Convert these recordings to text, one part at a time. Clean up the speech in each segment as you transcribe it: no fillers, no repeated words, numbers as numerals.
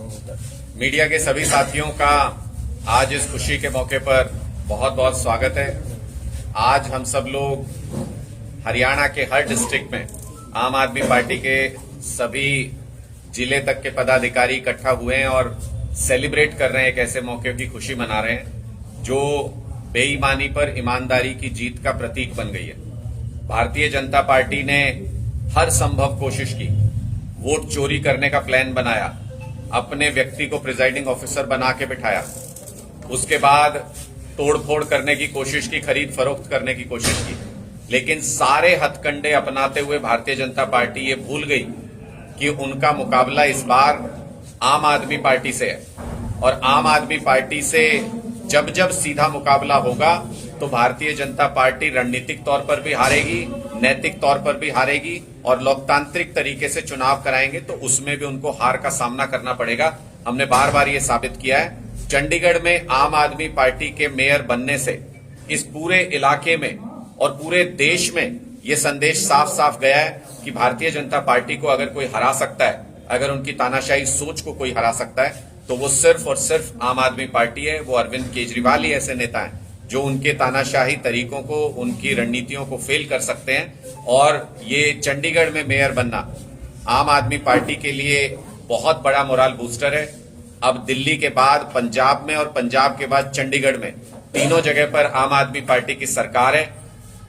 होता है। मीडिया के सभी साथियों का आज इस खुशी के मौके पर बहुत बहुत स्वागत है। आज हम सब लोग हरियाणा के हर डिस्ट्रिक्ट में आम आदमी पार्टी के सभी जिले तक के पदाधिकारी इकट्ठा हुए हैं और सेलिब्रेट कर रहे हैं, एक ऐसे मौके की खुशी मना रहे हैं जो बेईमानी पर ईमानदारी की जीत का प्रतीक बन गई है। भारतीय जनता पार्टी ने हर संभव कोशिश की, वोट चोरी करने का प्लान बनाया, अपने व्यक्ति को प्रिजाइडिंग ऑफिसर बना के बिठाया, उसके बाद तोड़फोड़ करने की कोशिश की, खरीद फरोख्त करने की कोशिश की, लेकिन सारे हथकंडे अपनाते हुए भारतीय जनता पार्टी ये भूल गई कि उनका मुकाबला इस बार आम आदमी पार्टी से है और आम आदमी पार्टी से जब जब सीधा मुकाबला होगा तो भारतीय जनता पार्टी रणनीतिक तौर पर भी हारेगी, नैतिक तौर पर भी हारेगी और लोकतांत्रिक तरीके से चुनाव कराएंगे तो उसमें भी उनको हार का सामना करना पड़ेगा। हमने बार बार ये साबित किया है। चंडीगढ़ में आम आदमी पार्टी के मेयर बनने से इस पूरे इलाके में और पूरे देश में ये संदेश साफ साफ गया है कि भारतीय जनता पार्टी को अगर कोई हरा सकता है, अगर उनकी तानाशाही सोच को कोई हरा सकता है तो वो सिर्फ और सिर्फ आम आदमी पार्टी है। वो अरविंद केजरीवाल ही ऐसे नेता हैं जो उनके तानाशाही तरीकों को, उनकी रणनीतियों को फेल कर सकते हैं। और ये चंडीगढ़ में मेयर बनना आम आदमी पार्टी के लिए बहुत बड़ा मोरल बूस्टर है। अब दिल्ली के बाद पंजाब में और पंजाब के बाद चंडीगढ़ में तीनों जगह पर आम आदमी पार्टी की सरकार है।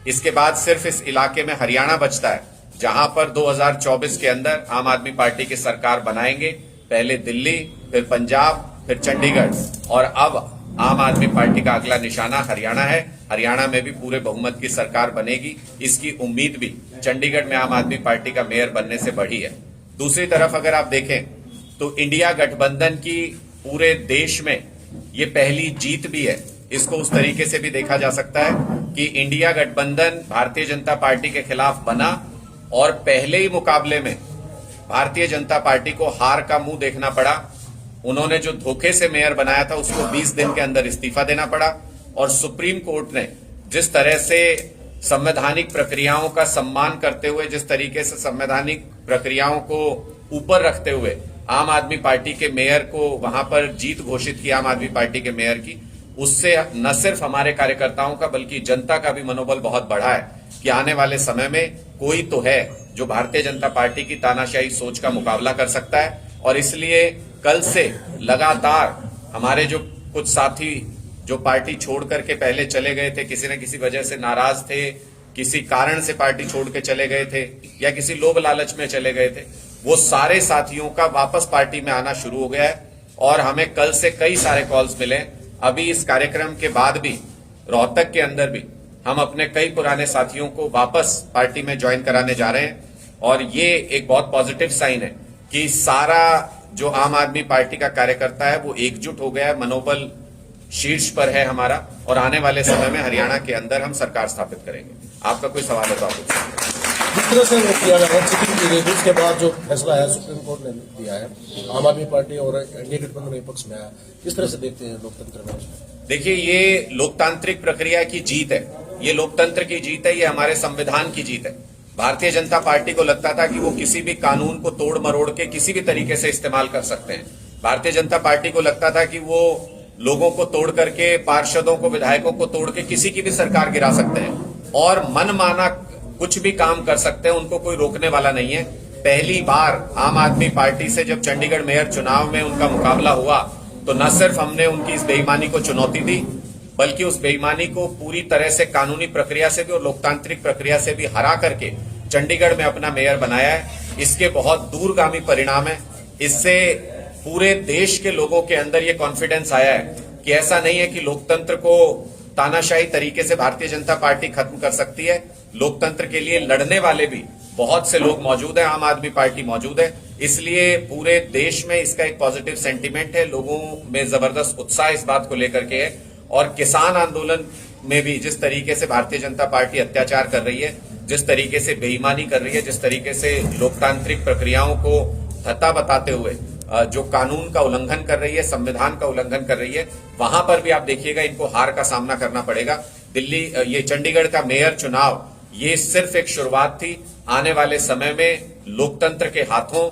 इसके बाद सिर्फ इस इलाके में हरियाणा बचता है जहां पर 2024 के अंदर आम आदमी पार्टी की सरकार बनाएंगे। पहले दिल्ली, फिर पंजाब, फिर चंडीगढ़ और अब आम आदमी पार्टी का अगला निशाना हरियाणा है। हरियाणा में भी पूरे बहुमत की सरकार बनेगी, इसकी उम्मीद भी चंडीगढ़ में आम आदमी पार्टी का मेयर बनने से बढ़ी है। दूसरी तरफ अगर आप देखें तो इंडिया गठबंधन की पूरे देश में ये पहली जीत भी है। इसको उस तरीके से भी देखा जा सकता है कि इंडिया गठबंधन भारतीय जनता पार्टी के खिलाफ बना और पहले ही मुकाबले में भारतीय जनता पार्टी को हार का मुंह देखना पड़ा। उन्होंने जो धोखे से मेयर बनाया था उसको 20 दिन के अंदर इस्तीफा देना पड़ा और सुप्रीम कोर्ट ने जिस तरह से संवैधानिक प्रक्रियाओं का सम्मान करते हुए, जिस तरीके से संवैधानिक प्रक्रियाओं को ऊपर रखते हुए आम आदमी पार्टी के मेयर को वहां पर जीत घोषित की, आम आदमी पार्टी के मेयर की, उससे न सिर्फ हमारे कार्यकर्ताओं का बल्कि जनता का भी मनोबल बहुत बढ़ा है कि आने वाले समय में कोई तो है जो भारतीय जनता पार्टी की तानाशाही सोच का मुकाबला कर सकता है। और इसलिए कल से लगातार हमारे जो कुछ साथी जो पार्टी छोड़ करके पहले चले गए थे, किसी न किसी वजह से नाराज थे, किसी कारण से पार्टी छोड़ के चले गए थे या किसी लोभ लालच में चले गए थे, वो सारे साथियों का वापस पार्टी में आना शुरू हो गया है। और हमें कल से कई सारे कॉल्स मिले। अभी इस कार्यक्रम के बाद भी रोहतक के अंदर भी हम अपने कई पुराने साथियों को वापस पार्टी में ज्वाइन कराने जा रहे हैं और ये एक बहुत पॉजिटिव साइन है कि सारा जो आम आदमी पार्टी का कार्यकर्ता है वो एकजुट हो गया है, मनोबल शीर्ष पर है हमारा और आने वाले समय में हरियाणा के अंदर हम सरकार स्थापित करेंगे। आपका कोई सवाल है तो आप पूछ सकते हैं। जिस तरह से वो किया गया चीटिंग की गई, उसके बाद जो फैसला है सुप्रीम कोर्ट ने दिया है, आम आदमी पार्टी और एनडीए गठबंधन के पक्ष में आया, किस तरह से देखते हैं लोकतंत्र में? देखिए, ये लोकतांत्रिक प्रक्रिया की जीत है, ये लोकतंत्र की जीत है, ये हमारे संविधान की जीत है। भारतीय जनता पार्टी को लगता था कि वो किसी भी कानून को तोड़ मरोड़ के किसी भी तरीके से इस्तेमाल कर सकते हैं। भारतीय जनता पार्टी को लगता था कि वो लोगों को तोड़ करके, पार्षदों को, विधायकों को तोड़ के किसी की भी सरकार गिरा सकते हैं और मनमाना कुछ भी काम कर सकते हैं, उनको कोई रोकने वाला नहीं है। पहली बार आम आदमी पार्टी से जब चंडीगढ़ मेयर चुनाव में उनका मुकाबला हुआ तो न सिर्फ हमने उनकी इस बेईमानी को चुनौती दी बल्कि उस बेईमानी को पूरी तरह से कानूनी प्रक्रिया से भी और लोकतांत्रिक प्रक्रिया से भी हरा करके चंडीगढ़ में अपना मेयर बनाया है। इसके बहुत दूरगामी परिणाम है। इससे पूरे देश के लोगों के अंदर ये कॉन्फिडेंस आया है कि ऐसा नहीं है कि लोकतंत्र को तानाशाही तरीके से भारतीय जनता पार्टी खत्म कर सकती है। लोकतंत्र के लिए लड़ने वाले भी बहुत से लोग मौजूद हैं, आम आदमी पार्टी मौजूद है। इसलिए पूरे देश में इसका एक पॉजिटिव सेंटीमेंट है, लोगों में जबरदस्त उत्साह इस बात को लेकर के है। और किसान आंदोलन में भी जिस तरीके से भारतीय जनता पार्टी अत्याचार कर रही है, जिस तरीके से बेईमानी कर रही है, जिस तरीके से लोकतांत्रिक प्रक्रियाओं को धत्ता बताते हुए जो कानून का उल्लंघन कर रही है, संविधान का उल्लंघन कर रही है, वहां पर भी आप देखिएगा इनको हार का सामना करना पड़ेगा। ये चंडीगढ़ का मेयर चुनाव ये सिर्फ एक शुरुआत थी। आने वाले समय में लोकतंत्र के हाथों